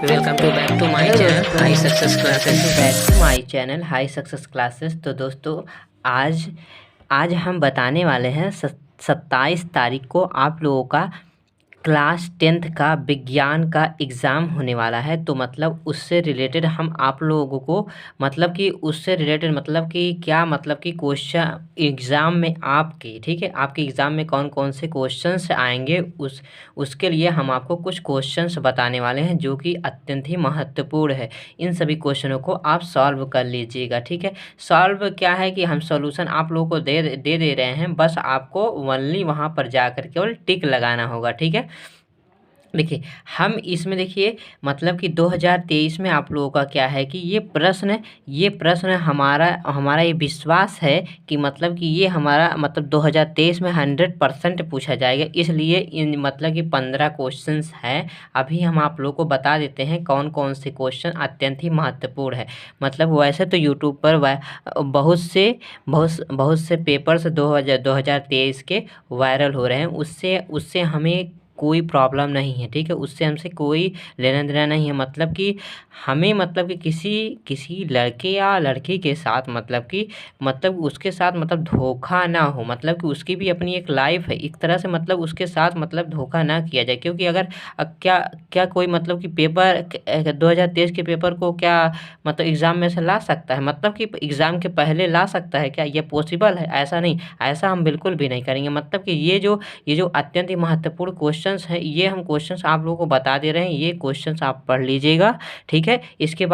Welcome to back to my channel high success classes. Back to my channel high success classes. तो दोस्तों आज आज हम बताने वाले हैं 27 तारीख को आप लोगों का क्लास 10th का विज्ञान का एग्ज़ाम होने वाला है। तो मतलब उससे रिलेटेड हम आप लोगों को मतलब कि उससे रिलेटेड मतलब कि क्या मतलब कि क्वेश्चन एग्ज़ाम में आपके ठीक है आपके एग्ज़ाम में कौन कौन से क्वेश्चंस आएंगे उसके लिए हम आपको कुछ क्वेश्चंस बताने वाले हैं जो कि अत्यंत ही महत्वपूर्ण है। इन सभी क्वेश्चनों को आप सॉल्व कर लीजिएगा। ठीक है, सॉल्व क्या है कि हम सॉल्यूशन आप लोगों को दे रहे हैं, बस आपको ओनली वहाँ पर जाकर केवल टिक लगाना होगा। ठीक है, देखिए हम इसमें देखिए मतलब कि 2023 में आप लोगों का क्या है कि ये प्रश्न हमारा हमारा ये विश्वास है कि मतलब कि ये हमारा मतलब 2023 में 100% पूछा जाएगा। इसलिए इन मतलब कि 15 क्वेश्चंस हैं। अभी हम आप लोगों को बता देते हैं कौन कौन से क्वेश्चन अत्यंत ही महत्वपूर्ण है। मतलब वैसे तो यूट्यूब पर बहुत से पेपर्स 2023 के वायरल हो रहे हैं। उससे उससे हमें कोई प्रॉब्लम नहीं है। ठीक है, उससे हमसे कोई लेना देना नहीं है। मतलब कि हमें मतलब कि किसी लड़के या लड़की के साथ मतलब उसके साथ मतलब धोखा ना हो। मतलब कि उसकी भी अपनी एक लाइफ है, एक तरह से मतलब उसके साथ मतलब धोखा ना किया जाए। क्योंकि अगर क्या क्या कोई मतलब कि पेपर 2023 के पेपर को क्या मतलब एग्ज़ाम में से ला सकता है, मतलब कि एग्ज़ाम के पहले ला सकता है क्या? ये पॉसिबल है? ऐसा नहीं, ऐसा हम बिल्कुल भी नहीं करेंगे। मतलब कि ये जो अत्यंत ही महत्वपूर्ण क्वेश्चंस हैं, ये हम क्वेश्चंस आप लोगों को बता दे रहे हैं। ये क्वेश्चंस आप पढ़ लीजिएगा। ठीक है, इसके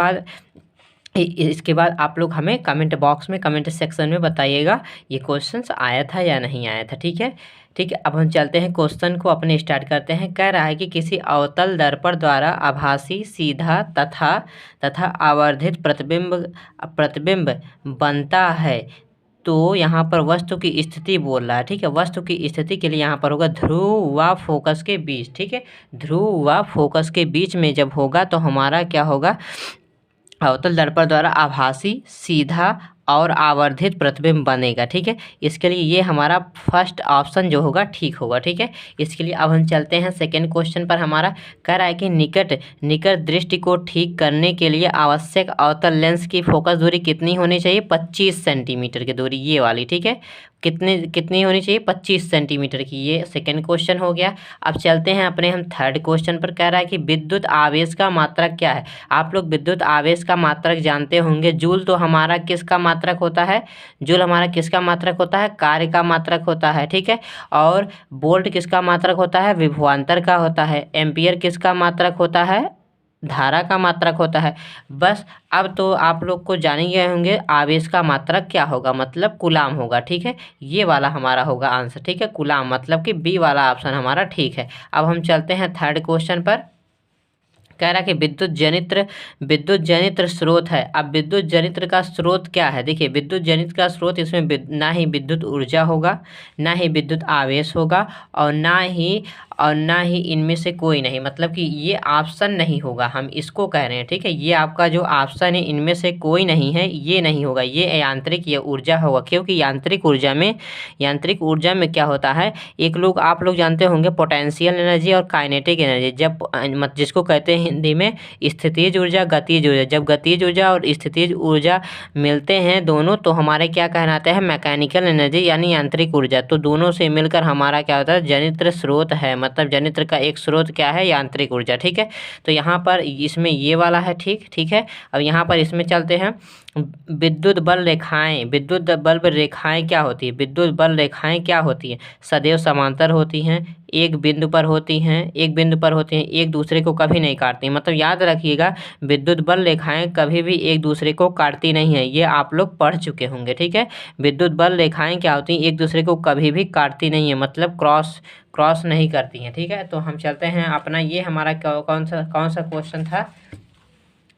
बाद आप लोग हमें कमेंट बॉक्स में कमेंट सेक्शन में बताइएगा ये क्वेश्चंस आया था या नहीं आया था। ठीक है, ठीक है, अब हम चलते हैं क्वेश्चन को अपने स्टार्ट करते हैं। कह रहा है कि किसी अवतल दर्पण द्वारा आभासी सीधा तथा आवर्धित प्रतिबिंब बनता है। तो यहाँ पर वस्तु की स्थिति बोल रहा है। ठीक है, वस्तु की स्थिति के लिए यहाँ पर होगा ध्रुव व फोकस के बीच। ठीक है, ध्रुव व फोकस के बीच में जब होगा तो हमारा क्या होगा, अवतल दर्पण द्वारा आभासी सीधा और आवर्धित प्रतिबिंब बनेगा। ठीक है, इसके लिए ये हमारा फर्स्ट ऑप्शन जो होगा ठीक होगा। ठीक है, इसके लिए अब हम चलते हैं सेकंड क्वेश्चन पर। हमारा कह रहा है कि निकट दृष्टि को ठीक करने के लिए आवश्यक अवतल लेंस की फोकस दूरी कितनी होनी चाहिए? 25 सेंटीमीटर की दूरी, ये वाली। ठीक है, कितनी होनी चाहिए? 25 सेंटीमीटर की। ये सेकंड क्वेश्चन हो गया। अब चलते हैं अपने हम थर्ड क्वेश्चन पर। कह रहा है कि विद्युत आवेश का मात्रक क्या है? आप लोग विद्युत आवेश का मात्रक जानते होंगे। जूल तो हमारा किसका मात्रक होता है? जूल हमारा किसका मात्रक होता है? कार्य का मात्रक होता है। ठीक है, और वोल्ट किसका मात्रक होता है? विभवांतर का होता है। एम्पियर किसका मात्रक होता है? धारा का मात्रक होता है। बस अब तो आप लोग को जान ही गए होंगे आवेश का मात्रक क्या होगा, मतलब कूलाम होगा। ठीक है, ये वाला हमारा होगा आंसर। ठीक है, कूलाम, मतलब कि बी वाला ऑप्शन हमारा ठीक है। अब हम चलते हैं थर्ड क्वेश्चन पर। कह रहा है कि विद्युत जनित्र स्रोत है। अब विद्युत जनित्र का स्रोत क्या है? देखिए विद्युत जनित्र का स्रोत, इसमें ना ही विद्युत ऊर्जा होगा, ना ही विद्युत आवेश होगा, और ना ही इनमें से कोई नहीं। मतलब कि ये ऑप्शन नहीं होगा, हम इसको कह रहे हैं। ठीक है, ये आपका जो ऑप्शन है इनमें से कोई नहीं है, ये नहीं होगा, ये यांत्रिक या ऊर्जा होगा। क्योंकि यांत्रिक ऊर्जा में क्या होता है, आप लोग जानते होंगे पोटेंशियल एनर्जी और काइनेटिक एनर्जी। जिसको कहते हैं हिंदी में स्थितिज ऊर्जा, गतिज ऊर्जा। जब गतिज ऊर्जा और स्थितिज ऊर्जा मिलते हैं दोनों, तो हमारे क्या कहलाते हैं? मैकेनिकल एनर्जी यानी यांत्रिक ऊर्जा। तो दोनों से मिलकर हमारा क्या होता है? जनित्र स्रोत है। मतलब जनित्र का एक स्रोत क्या है? यांत्रिक ऊर्जा। ठीक है, तो यहाँ पर इसमें ये वाला है। ठीक है, अब यहाँ पर इसमें चलते हैं। विद्युत बल्ब रेखाएं क्या होती है? विद्युत बल रेखाएं क्या होती हैं? सदैव समांतर होती हैं, एक बिंदु पर होती हैं, एक दूसरे को कभी नहीं काटती। मतलब याद रखिएगा, विद्युत बल रेखाएं कभी भी एक दूसरे को काटती नहीं है। ये आप लोग पढ़ चुके होंगे। ठीक है, विद्युत बल रेखाएं क्या होती हैं? एक दूसरे को कभी भी काटती नहीं है, मतलब क्रॉस नहीं करती हैं। ठीक है, तो हम चलते हैं अपना, ये हमारा कौन सा क्वेश्चन था?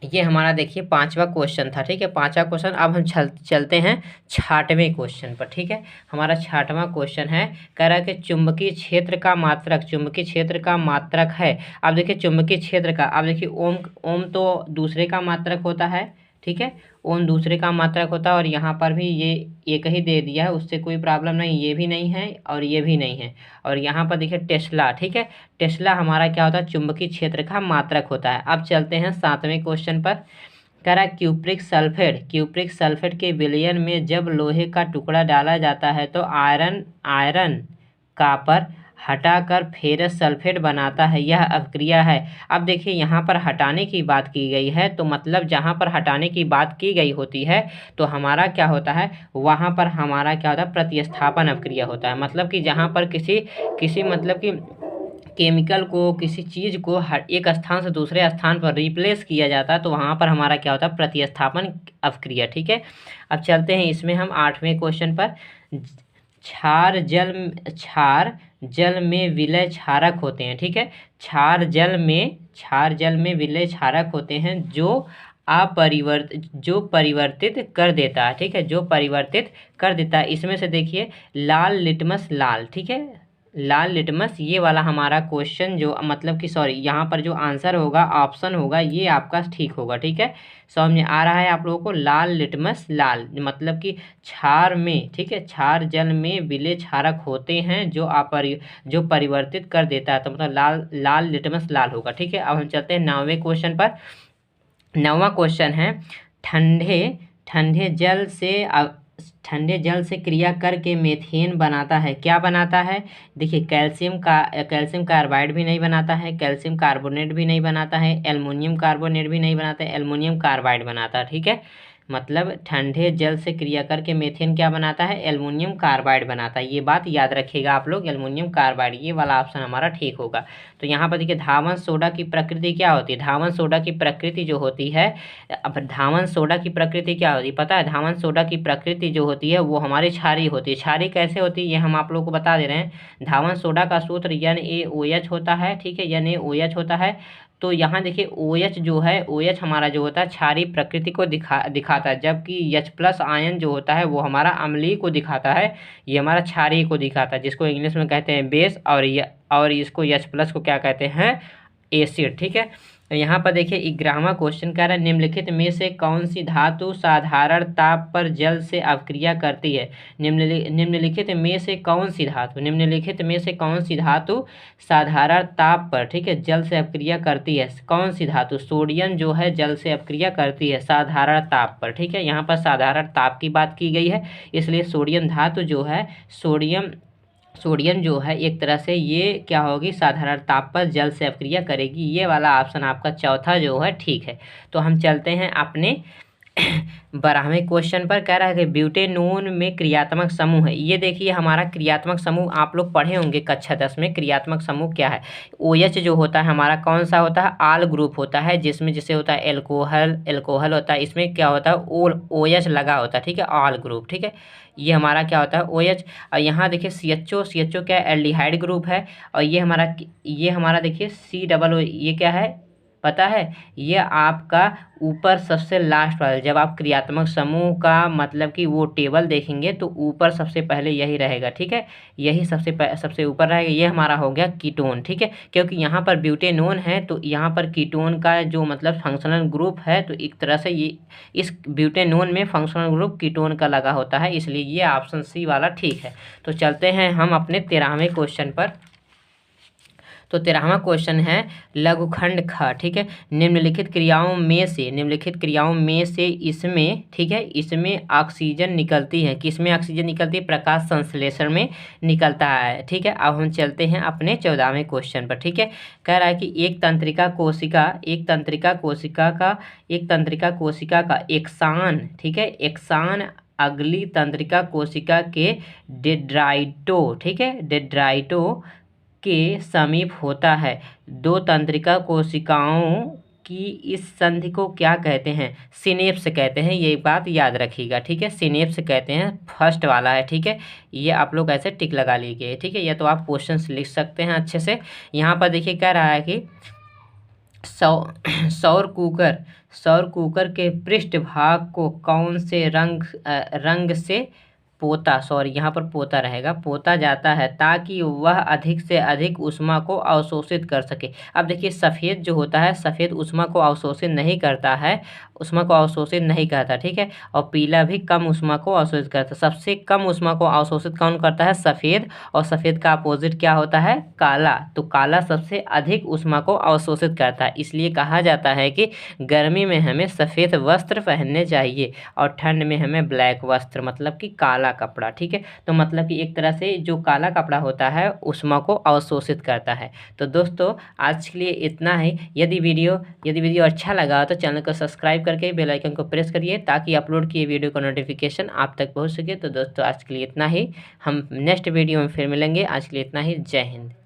ये हमारा देखिए पांचवा क्वेश्चन था। ठीक है, पांचवा क्वेश्चन। अब हम चलते हैं छठवें क्वेश्चन पर। ठीक है, हमारा छठवां क्वेश्चन है, कह रहा है कि चुंबकीय क्षेत्र का मात्रक है। अब देखिए चुंबकीय क्षेत्र का, अब देखिए ओम तो दूसरे का मात्रक होता है। ठीक है। ओन दूसरे का मात्रक होता है, और यहाँ पर भी ये एक ही दे दिया है, उससे कोई प्रॉब्लम नहीं, ये भी नहीं है और ये भी नहीं है। और यहाँ पर देखिए टेस्ला, ठीक है, टेस्ला हमारा क्या होता है, चुंबकीय क्षेत्र का मात्रक होता है। अब चलते हैं 7वें क्वेश्चन पर। कह रहा है क्यूप्रिक सल्फेट के विलयन में जब लोहे का टुकड़ा डाला जाता है तो आयरन कापर हटाकर फेरस सल्फेट बनाता है, यह अभिक्रिया है। अब देखिए यहाँ पर हटाने की बात की गई है, तो मतलब जहाँ पर हटाने की बात की गई होती है तो हमारा क्या होता है, वहाँ पर हमारा क्या होता है, प्रतिस्थापन अभिक्रिया होता है। मतलब कि जहाँ पर किसी मतलब कि केमिकल को, किसी चीज़ को एक स्थान से दूसरे स्थान पर रिप्लेस किया जाता है तो वहाँ पर हमारा क्या होता है, प्रतिस्थापन अभिक्रिया, ठीक है। अब चलते हैं इसमें हम 8वें क्वेश्चन पर। क्षार जल में विलय क्षारक होते हैं, ठीक है। क्षार जल में विलय क्षारक होते हैं जो परिवर्तित कर देता है, ठीक है, जो परिवर्तित कर देता है। इसमें से देखिए लाल लिटमस लाल, ठीक है, लाल लिटमस, ये वाला हमारा क्वेश्चन जो मतलब कि सॉरी यहाँ पर जो आंसर होगा, ऑप्शन होगा, ये आपका ठीक होगा, ठीक है। समझ में आ रहा है आप लोगों को, लाल लिटमस लाल मतलब कि क्षार में, ठीक है, क्षार जल में विलय क्षारक होते हैं जो परिवर्तित कर देता है, तो मतलब लाल लिटमस लाल होगा, ठीक है। अब हम चलते हैं 9वें क्वेश्चन पर। 9वां क्वेश्चन है, ठंडे ठंडे जल से क्रिया करके मीथेन बनाता है, क्या बनाता है। देखिए कैल्शियम कार्बाइड भी नहीं बनाता है, कैल्शियम कार्बोनेट भी नहीं बनाता है, एल्युमिनियम कार्बोनेट भी नहीं बनाता है, एल्युमिनियम कार्बाइड बनाता है, ठीक है। मतलब ठंडे जल से क्रिया करके मीथेन क्या बनाता है, एल्युमिनियम कार्बाइड बनाता है। ये बात याद रखिएगा आप लोग, एल्युमिनियम कार्बाइड, ये वाला ऑप्शन हमारा ठीक होगा। तो यहाँ पर देखिए धावन सोडा की प्रकृति क्या होती है, धावन सोडा की प्रकृति जो होती है, अब धावन सोडा की प्रकृति क्या होती है पता है, धावन सोडा की प्रकृति जो होती है वो हमारी क्षारीय होती है। क्षारीय कैसे होती है ये हम आप लोग को बता दे रहे हैं। धावन सोडा का सूत्र NaOH होता है, ठीक है, NaOH होता है। तो यहाँ देखिए OH जो है, OH हमारा जो होता है क्षारीय प्रकृति को दिखाता है, जबकि H+ आयन जो होता है वो हमारा अम्लीय को दिखाता है, ये हमारा क्षारीय को दिखाता है, जिसको इंग्लिश में कहते हैं बेस, और इसको H+ को क्या कहते हैं, एसिड, ठीक है। तो यहाँ पर देखिए 11वां क्वेश्चन कह रहा है, निम्नलिखित में से कौन सी धातु साधारण ताप पर जल से अभिक्रिया करती है। निम्नलिखित में से कौन सी धातु साधारण ताप पर, ठीक है, जल से अभिक्रिया करती है। कौन सी धातु, सोडियम जो है जल से अभिक्रिया करती है साधारण ताप पर, ठीक है। यहाँ पर साधारण ताप की बात की गई है, इसलिए सोडियम धातु जो है, सोडियम जो है एक तरह से ये क्या होगी, साधारण ताप पर जल से अभिक्रिया करेगी। ये वाला ऑप्शन आपका चौथा जो है ठीक है। तो हम चलते हैं अपने 12वें क्वेश्चन पर। कह रहा है कि ब्यूटेनोन में क्रियात्मक समूह है। ये देखिए हमारा क्रियात्मक समूह आप लोग पढ़े होंगे कक्षा 10 में, क्रियात्मक समूह क्या है। OH जो होता है हमारा कौन सा होता है, आल ग्रुप होता है, जिसमें जैसे होता है एल्कोहल होता है, इसमें क्या होता है OH लगा होता है, ठीक है, आल ग्रुप, ठीक है। ये हमारा क्या होता है OH। और यहाँ देखिए CHO क्या है, एल्डिहाइड ग्रुप है। और ये हमारा देखिए COO, ये क्या है पता है, ये आपका ऊपर सबसे लास्ट वाला, जब आप क्रियात्मक समूह का मतलब कि वो टेबल देखेंगे तो ऊपर सबसे पहले यही रहेगा, ठीक है, यही सबसे ऊपर रहेगा। ये हमारा हो गया कीटोन, ठीक है, क्योंकि यहाँ पर ब्यूटेनोन है तो यहाँ पर कीटोन का जो मतलब फंक्शनल ग्रुप है, तो एक तरह से ये इस ब्यूटेनोन में फंक्शनल ग्रुप कीटोन का लगा होता है, इसलिए ये ऑप्शन C वाला ठीक है। तो चलते हैं हम अपने 13वें क्वेश्चन पर। तो 13वां क्वेश्चन है लघुखंड ख, ठीक है, निम्नलिखित क्रियाओं में से इसमें, ठीक है, इसमें ऑक्सीजन निकलती है, किसमें ऑक्सीजन निकलती है, प्रकाश संश्लेषण में निकलता है, ठीक है। अब हम चलते हैं अपने 14वें क्वेश्चन पर, ठीक है। कह रहा है कि एक तंत्रिका कोशिका का एक्सान, ठीक है, एक्सान अगली तंत्रिका कोशिका के डेड्राइटो, ठीक है, डेड्राइटो के समीप होता है। दो तंत्रिका कोशिकाओं की इस संधि को क्या कहते हैं, सिनेप्स कहते हैं, ये बात याद रखिएगा, ठीक है, सिनेप्स कहते हैं, फर्स्ट वाला है, ठीक है। ये आप लोग ऐसे टिक लगा लीजिए, ठीक है, या तो आप क्वेश्चंस लिख सकते हैं अच्छे से। यहाँ पर देखिए कह रहा है कि सौर कुकर के पृष्ठभाग को कौन से रंग से यहाँ पर पोता रहेगा, पोता जाता है ताकि वह अधिक से अधिक ऊष्मा को अवशोषित कर सके। अब देखिए सफ़ेद जो होता है, सफ़ेद ऊष्मा को अवशोषित नहीं करता है, ऊष्मा को अवशोषित नहीं करता, ठीक है। और पीला भी कम ऊष्मा को अवशोषित करता है। सबसे कम ऊष्मा को अवशोषित कौन करता है? सफ़ेद। और सफ़ेद का अपोजिट क्या होता है? काला। तो काला सबसे अधिक ऊष्मा को अवशोषित करता है, इसलिए कहा जाता है कि गर्मी में हमें सफ़ेद वस्त्र पहनने चाहिए और ठंड में हमें ब्लैक वस्त्र, मतलब कि काला कपड़ा, ठीक है। तो मतलब कि एक तरह से जो काला कपड़ा होता है ऊष्मा को अवशोषित करता है। तो दोस्तों आज के लिए इतना ही। यदि वीडियो अच्छा लगा तो चैनल को सब्सक्राइब करके बेल आइकन को प्रेस करिए ताकि अपलोड किए वीडियो का नोटिफिकेशन आप तक पहुंच सके। तो दोस्तों आज के लिए इतना ही, हम नेक्स्ट वीडियो में फिर मिलेंगे। आज के लिए इतना ही, जय हिंद।